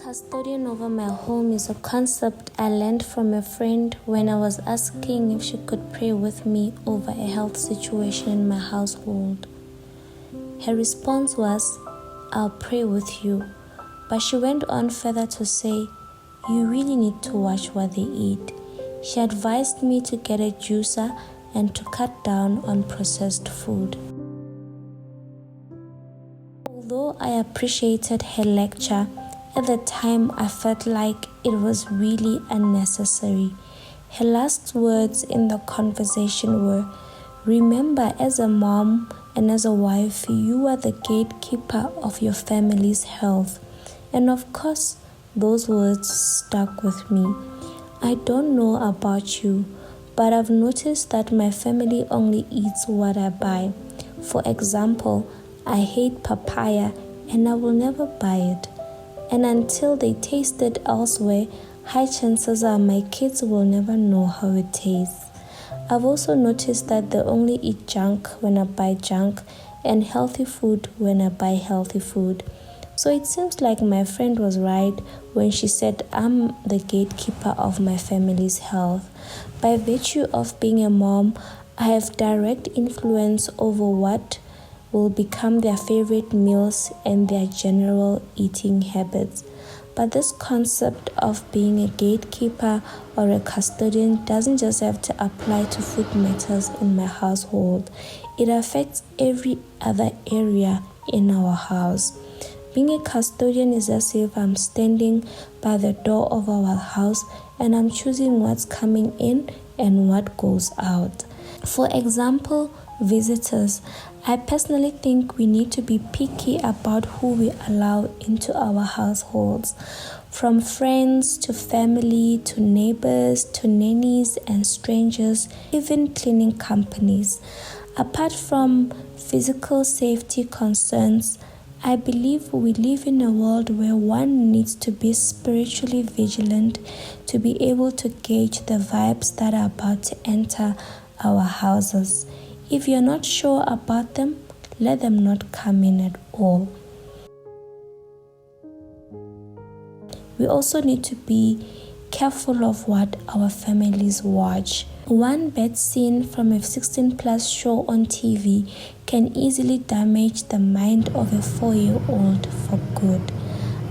Custodian over my home is a concept I learned from a friend when I was asking if she could pray with me over a health situation in my household. Her response was, "I'll pray with you," but she went on further to say, "You really need to watch what they eat." She advised me to get a juicer and to cut down on processed food. Although I appreciated her lecture, at the time I felt like it was really unnecessary. Her last words in the conversation were, "Remember, as a mom and as a wife, you are the gatekeeper of your family's health." And of course, those words stuck with me. I don't know about you, but I've noticed that my family only eats what I buy. For example, I hate papaya and I will never buy it. And until they taste it elsewhere, high chances are my kids will never know how it tastes. I've also noticed that they only eat junk when I buy junk and healthy food when I buy healthy food. So it seems like my friend was right when she said I'm the gatekeeper of my family's health. By virtue of being a mom, I have direct influence over what will become their favorite meals and their general eating habits. But this concept of being a gatekeeper or a custodian doesn't just have to apply to food matters in my household. It affects every other area in our house. Being a custodian is as if I'm standing by the door of our house and I'm choosing what's coming in and what goes out. For example, visitors. I personally think we need to be picky about who we allow into our households. From friends to family to neighbors to nannies and strangers, even cleaning companies. Apart from physical safety concerns, I believe we live in a world where one needs to be spiritually vigilant to be able to gauge the vibes that are about to enter our houses. If you're not sure about them, let them not come in at all. We also need to be careful of what our families watch. One bad scene from a 16+ show on TV can easily damage the mind of a 4-year-old for good.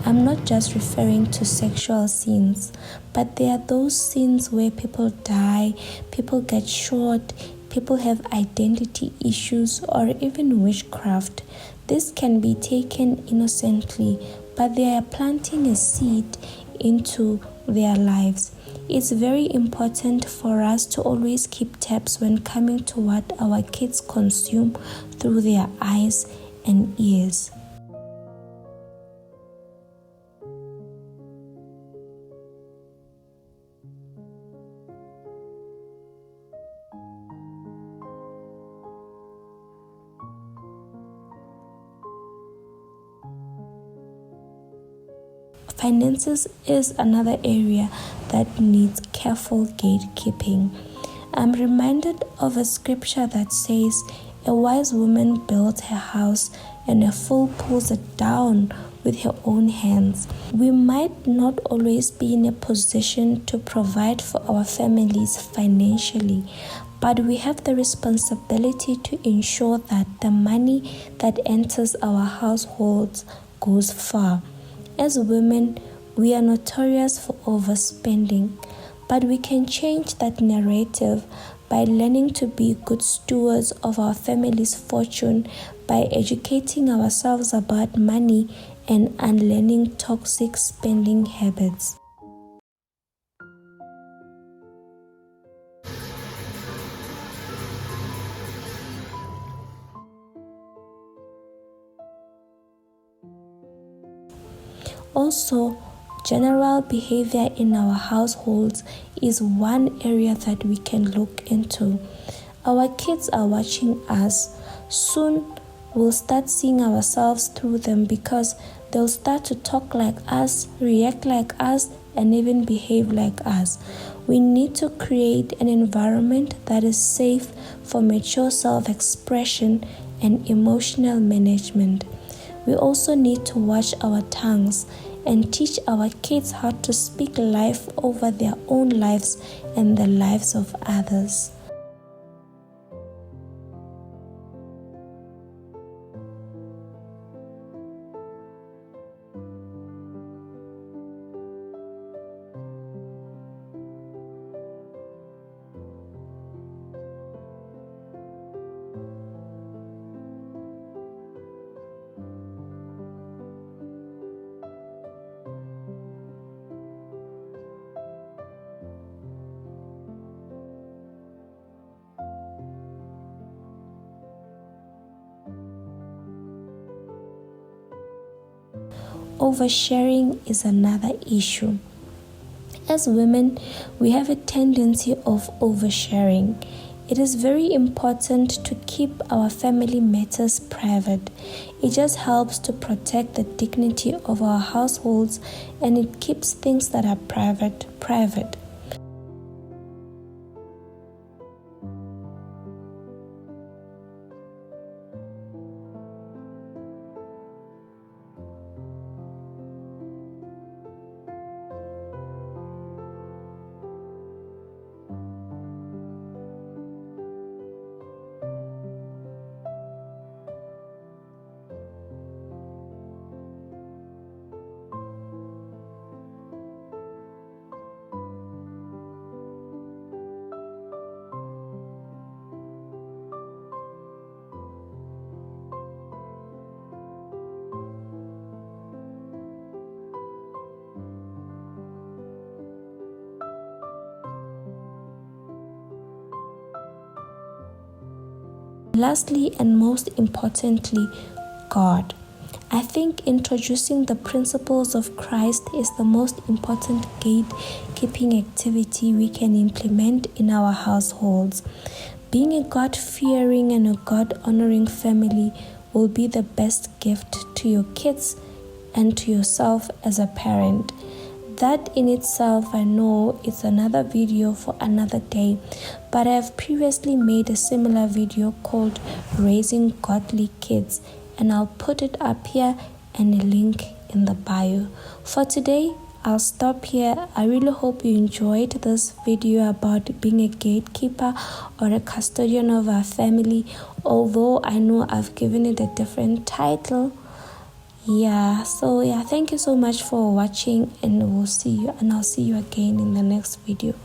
I'm not just referring to sexual scenes, but there are those scenes where people die, people get shot, people have identity issues, or even witchcraft. This can be taken innocently, but they are planting a seed into their lives. It's very important for us to always keep tabs when coming to what our kids consume through their eyes and ears. Finances is another area that needs careful gatekeeping. I'm reminded of a scripture that says, "A wise woman builds her house and a fool pulls it down with her own hands." We might not always be in a position to provide for our families financially, but we have the responsibility to ensure that the money that enters our households goes far. As women, we are notorious for overspending, but we can change that narrative by learning to be good stewards of our family's fortune by educating ourselves about money and unlearning toxic spending habits. Also, general behavior in our households is one area that we can look into. Our kids are watching us. Soon, we'll start seeing ourselves through them because they'll start to talk like us, react like us, and even behave like us. We need to create an environment that is safe for mature self-expression and emotional management. We also need to watch our tongues. and teach our kids how to speak life over their own lives and the lives of others. Oversharing is another issue. As women, we have a tendency of oversharing. It is very important to keep our family matters private. It just helps to protect the dignity of our households, and it keeps things that are private. Lastly, and most importantly, God. I think introducing the principles of Christ is the most important gatekeeping activity we can implement in our households. Being a God-fearing and a God-honoring family will be the best gift to your kids and to yourself as a parent. That in itself, I know it's another video for another day, but I have previously made a similar video called Raising Godly Kids, and I'll put it up here and a link in the bio. For today, I'll stop here. I really hope you enjoyed this video about being a gatekeeper or a custodian of our family, although I know I've given it a different title. Thank you so much for watching, and I'll see you again in the next video.